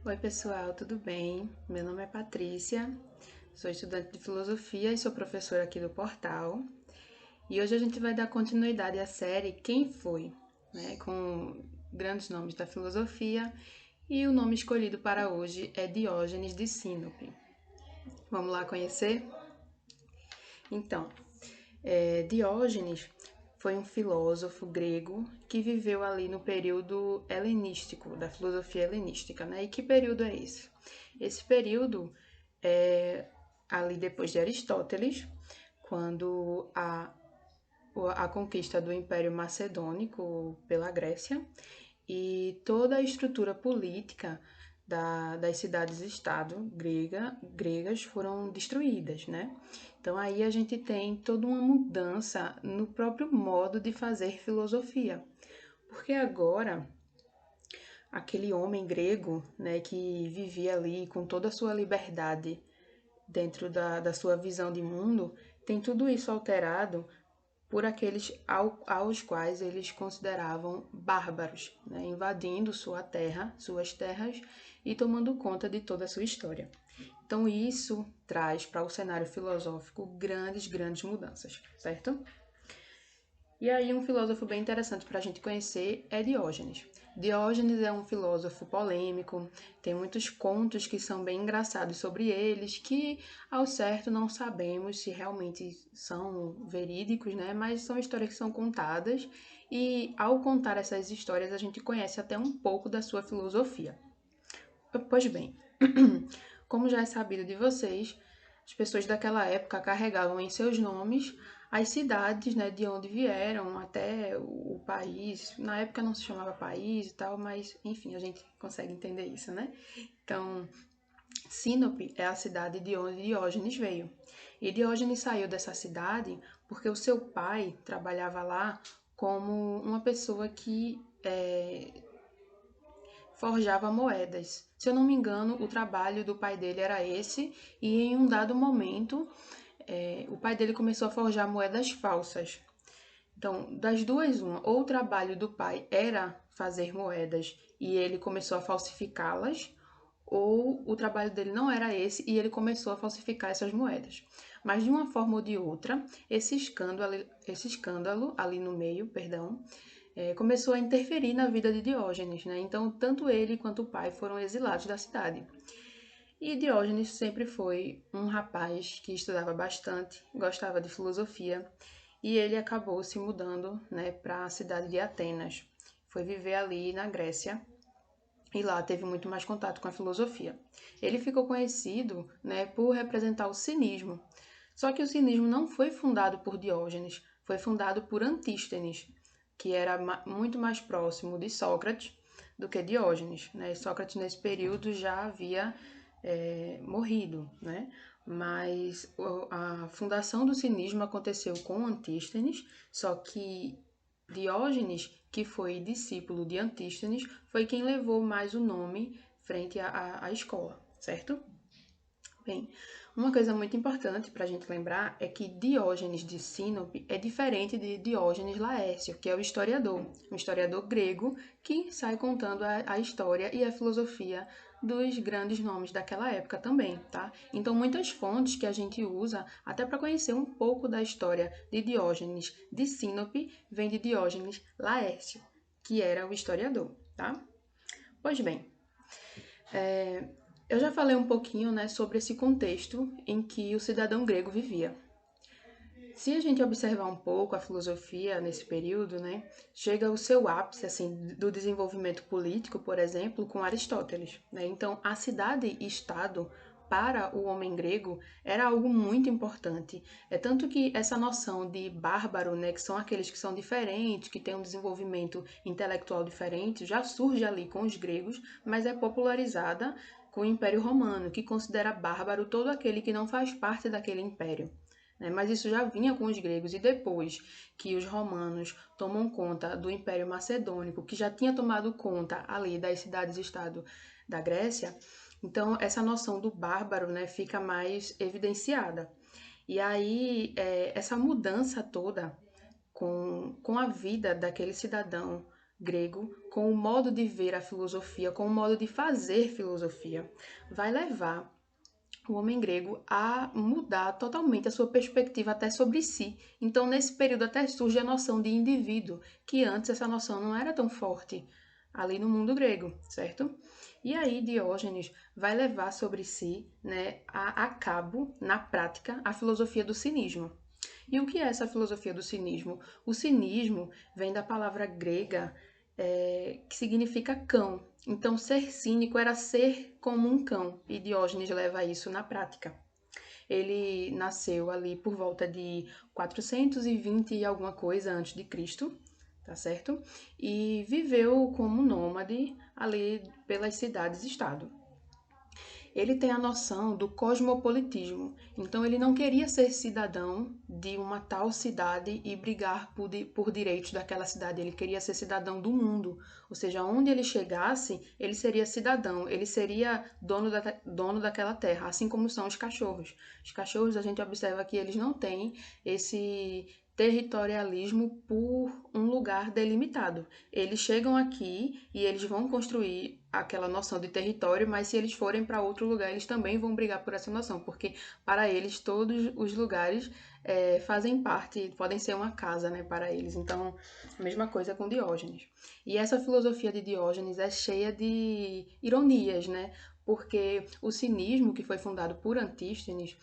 Oi, pessoal, tudo bem? Meu nome é Patrícia, sou estudante de filosofia e sou professora aqui do portal. E hoje a gente vai dar continuidade à série Quem Foi, né, com grandes nomes da filosofia, e o nome escolhido para hoje é Diógenes de Sinope. Vamos lá conhecer? Então, Diógenes foi um filósofo grego que viveu ali no período helenístico, da filosofia helenística, né? E que período é esse? Esse período é ali depois de Aristóteles, quando a conquista do Império Macedônico pela Grécia e toda a estrutura política das cidades-estado gregas foram destruídas, né? Então aí a gente tem toda uma mudança no próprio modo de fazer filosofia, porque agora aquele homem grego, né, que vivia ali com toda a sua liberdade dentro da sua visão de mundo, tem tudo isso alterado por aqueles aos quais eles consideravam bárbaros, né, invadindo suas terras e tomando conta de toda a sua história. Então isso traz para o cenário filosófico grandes mudanças, certo? E aí um filósofo bem interessante para a gente conhecer é Diógenes. Diógenes é um filósofo polêmico, tem muitos contos que são bem engraçados sobre eles, que ao certo não sabemos se realmente são verídicos, né? Mas são histórias que são contadas e ao contar essas histórias a gente conhece até um pouco da sua filosofia. Pois bem, como já é sabido de vocês, as pessoas daquela época carregavam em seus nomes as cidades, né, de onde vieram até o país. Na época não se chamava país e tal, mas enfim, a gente consegue entender isso, né? Então, Sinope é a cidade de onde Diógenes veio. E Diógenes saiu dessa cidade porque o seu pai trabalhava lá como uma pessoa que forjava moedas. Se eu não me engano, o trabalho do pai dele era esse, e em um dado momento, o pai dele começou a forjar moedas falsas. Então, das duas, uma, ou o trabalho do pai era fazer moedas e ele começou a falsificá-las, ou o trabalho dele não era esse e ele começou a falsificar essas moedas. Mas de uma forma ou de outra, esse escândalo ali no meio, perdão, começou a interferir na vida de Diógenes, né? Então, tanto ele quanto o pai foram exilados da cidade. E Diógenes sempre foi um rapaz que estudava bastante, gostava de filosofia, e ele acabou se mudando, né, para a cidade de Atenas. Foi viver ali na Grécia e lá teve muito mais contato com a filosofia. Ele ficou conhecido, né, por representar o cinismo. Só que o cinismo não foi fundado por Diógenes, foi fundado por Antístenes, que era muito mais próximo de Sócrates do que Diógenes, né? Sócrates nesse período já havia morrido, né? Mas a fundação do cinismo aconteceu com Antístenes, só que Diógenes, que foi discípulo de Antístenes, foi quem levou mais o nome frente à escola, certo? Bem, uma coisa muito importante para a gente lembrar é que Diógenes de Sinope é diferente de Diógenes Laércio, que é o historiador, um historiador grego que sai contando a história e a filosofia dos grandes nomes daquela época também, tá? Então, muitas fontes que a gente usa até para conhecer um pouco da história de Diógenes de Sinope vem de Diógenes Laércio, que era o historiador, tá? Pois bem, eu já falei um pouquinho, né, sobre esse contexto em que o cidadão grego vivia. Se a gente observar um pouco a filosofia nesse período, né, chega ao seu ápice assim do desenvolvimento político, por exemplo, com Aristóteles, né? Então, a cidade-estado para o homem grego era algo muito importante. É tanto que essa noção de bárbaro, né, que são aqueles que são diferentes, que têm um desenvolvimento intelectual diferente, já surge ali com os gregos, mas é popularizada com o Império Romano, que considera bárbaro todo aquele que não faz parte daquele império, né? Mas isso já vinha com os gregos, e depois que os romanos tomam conta do Império Macedônico, que já tinha tomado conta ali das cidades-estado da Grécia, então essa noção do bárbaro, né, fica mais evidenciada. E aí, essa mudança toda com a vida daquele cidadão grego, com o modo de ver a filosofia, com o modo de fazer filosofia, vai levar o homem grego a mudar totalmente a sua perspectiva até sobre si. Então, nesse período até surge a noção de indivíduo, que antes essa noção não era tão forte ali no mundo grego, certo? E aí Diógenes vai levar sobre si, né, a cabo, na prática, a filosofia do cinismo. E o que é essa filosofia do cinismo? O cinismo vem da palavra grega que significa cão. Então, ser cínico era ser como um cão, e Diógenes leva isso na prática. Ele nasceu ali por volta de 420 e alguma coisa antes de Cristo, tá certo? E viveu como nômade ali pelas cidades-estado. Ele tem a noção do cosmopolitismo, então ele não queria ser cidadão de uma tal cidade e brigar por direitos daquela cidade, ele queria ser cidadão do mundo, ou seja, onde ele chegasse, ele seria cidadão, ele seria dono daquela terra, assim como são os cachorros. Os cachorros, a gente observa que eles não têm esse territorialismo por um lugar delimitado. Eles chegam aqui e eles vão construir aquela noção de território, mas se eles forem para outro lugar, eles também vão brigar por essa noção, porque para eles todos os lugares fazem parte, podem ser uma casa, né, para eles. Então, a mesma coisa com Diógenes. E essa filosofia de Diógenes é cheia de ironias, né? Porque o cinismo, que foi fundado por Antístenes,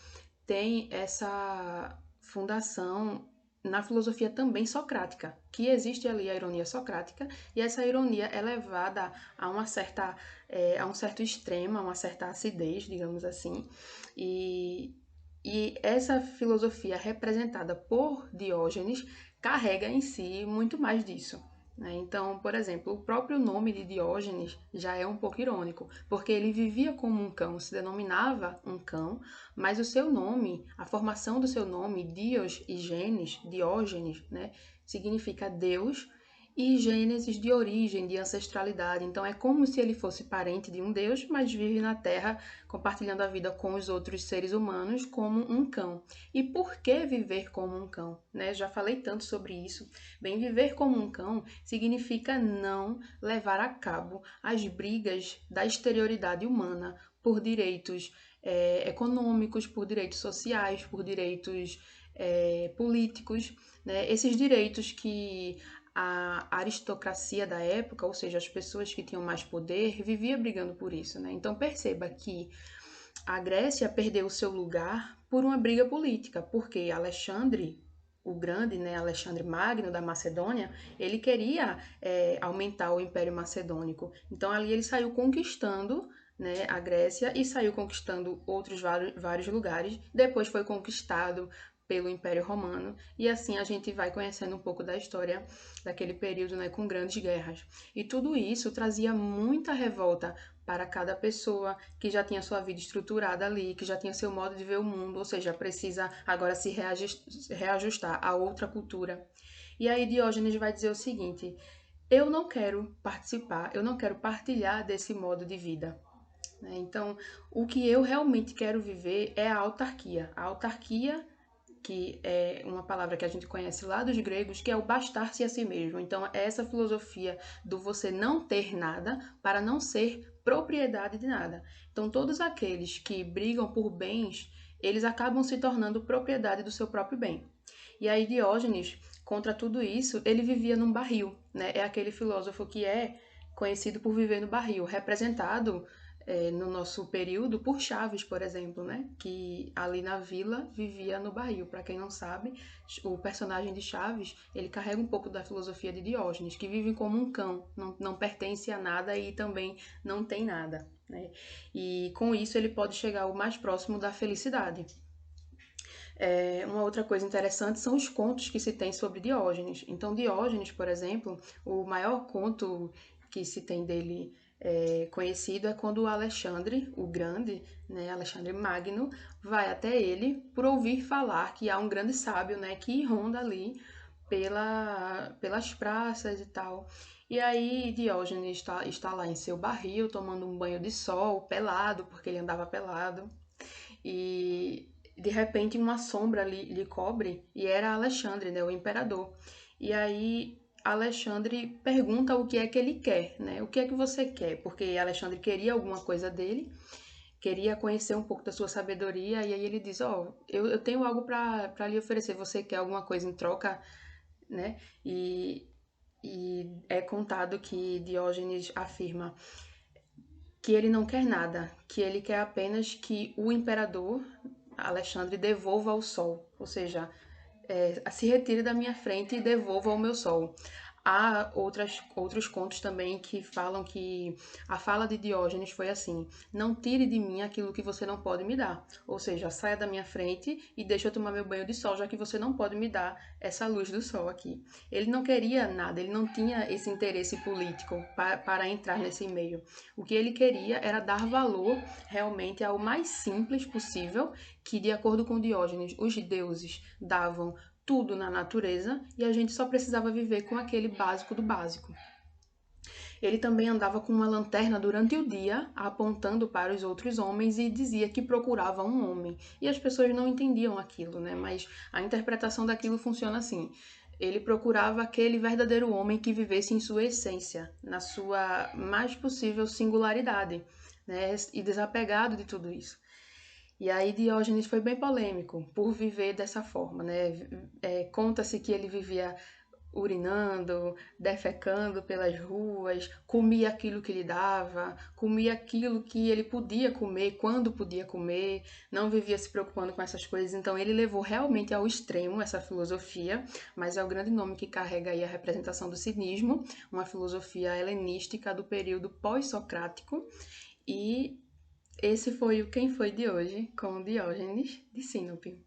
tem essa fundação na filosofia também socrática, que existe ali a ironia socrática, e essa ironia é levada a a um certo extremo, a uma certa acidez, digamos assim, e, e essa filosofia representada por Diógenes carrega em si muito mais disso. Né? Então, por exemplo, o próprio nome de Diógenes já é um pouco irônico, porque ele vivia como um cão, se denominava um cão, mas o seu nome, a formação do seu nome, Dios e Gênesis, Diógenes, né, significa Deus, e Gênesis de origem, de ancestralidade. Então é como se ele fosse parente de um Deus, mas vive na Terra compartilhando a vida com os outros seres humanos como um cão. E por que viver como um cão? Né? Já falei tanto sobre isso. Bem, viver como um cão significa não levar a cabo as brigas da exterioridade humana por direitos econômicos, por direitos sociais, por direitos políticos, né? Esses direitos que a aristocracia da época, ou seja, as pessoas que tinham mais poder, vivia brigando por isso, né? Então perceba que a Grécia perdeu o seu lugar por uma briga política, porque Alexandre o Grande, né, Alexandre Magno da Macedônia, ele queria aumentar o Império Macedônico. Então ali ele saiu conquistando, né, a Grécia e saiu conquistando outros vários lugares. Depois foi conquistado pelo Império Romano e assim a gente vai conhecendo um pouco da história daquele período, né, com grandes guerras. E tudo isso trazia muita revolta para cada pessoa que já tinha sua vida estruturada ali, que já tinha seu modo de ver o mundo, ou seja, precisa agora se reajustar a outra cultura. E aí Diógenes vai dizer o seguinte: eu não quero participar, eu não quero partilhar desse modo de vida. Então, o que eu realmente quero viver é a autarquia. A autarquia que é uma palavra que a gente conhece lá dos gregos, que é o bastar-se a si mesmo. Então, é essa filosofia do você não ter nada para não ser propriedade de nada. Então, todos aqueles que brigam por bens, eles acabam se tornando propriedade do seu próprio bem. E aí, Diógenes, contra tudo isso, ele vivia num barril, né? É aquele filósofo que é conhecido por viver no barril, representado no nosso período por Chaves, por exemplo, né? Que ali na vila vivia no barril. Para quem não sabe, o personagem de Chaves, ele carrega um pouco da filosofia de Diógenes, que vive como um cão, não pertence a nada e também não tem nada, né? E com isso ele pode chegar o mais próximo da felicidade. Uma outra coisa interessante são os contos que se tem sobre Diógenes. Então, Diógenes, por exemplo, o maior conto que se tem dele conhecido é quando o Alexandre, o Grande, né, Alexandre Magno, vai até ele por ouvir falar que há um grande sábio, né, que ronda ali pelas praças e tal. E aí Diógenes está lá em seu barril, tomando um banho de sol, pelado, porque ele andava pelado. E de repente uma sombra lhe cobre e era Alexandre, né, o imperador. E aí Alexandre pergunta o que é que ele quer, né? O que é que você quer? Porque Alexandre queria alguma coisa dele, queria conhecer um pouco da sua sabedoria, e aí ele diz: Ó, eu tenho algo para lhe oferecer, você quer alguma coisa em troca, né? E é contado que Diógenes afirma que ele não quer nada, que ele quer apenas que o imperador Alexandre devolva ao sol, ou seja, se retire da minha frente e devolva ao meu sol. Há outros contos também que falam que a fala de Diógenes foi assim: não tire de mim aquilo que você não pode me dar. Ou seja, saia da minha frente e deixe eu tomar meu banho de sol, já que você não pode me dar essa luz do sol aqui. Ele não queria nada, ele não tinha esse interesse político para entrar nesse meio. O que ele queria era dar valor realmente ao mais simples possível, que, de acordo com Diógenes, os deuses davam tudo na natureza e a gente só precisava viver com aquele básico do básico. Ele também andava com uma lanterna durante o dia, apontando para os outros homens e dizia que procurava um homem. E as pessoas não entendiam aquilo, né? Mas a interpretação daquilo funciona assim. Ele procurava aquele verdadeiro homem que vivesse em sua essência, na sua mais possível singularidade, né? E desapegado de tudo isso. E aí Diógenes foi bem polêmico por viver dessa forma, né? Conta-se que ele vivia urinando, defecando pelas ruas, comia aquilo que lhe dava, comia aquilo que ele podia comer, quando podia comer, não vivia se preocupando com essas coisas. Então ele levou realmente ao extremo essa filosofia, mas é o grande nome que carrega aí a representação do cinismo, uma filosofia helenística do período pós-socrático. E esse foi o Quem Foi de hoje, com Diógenes de Sinope.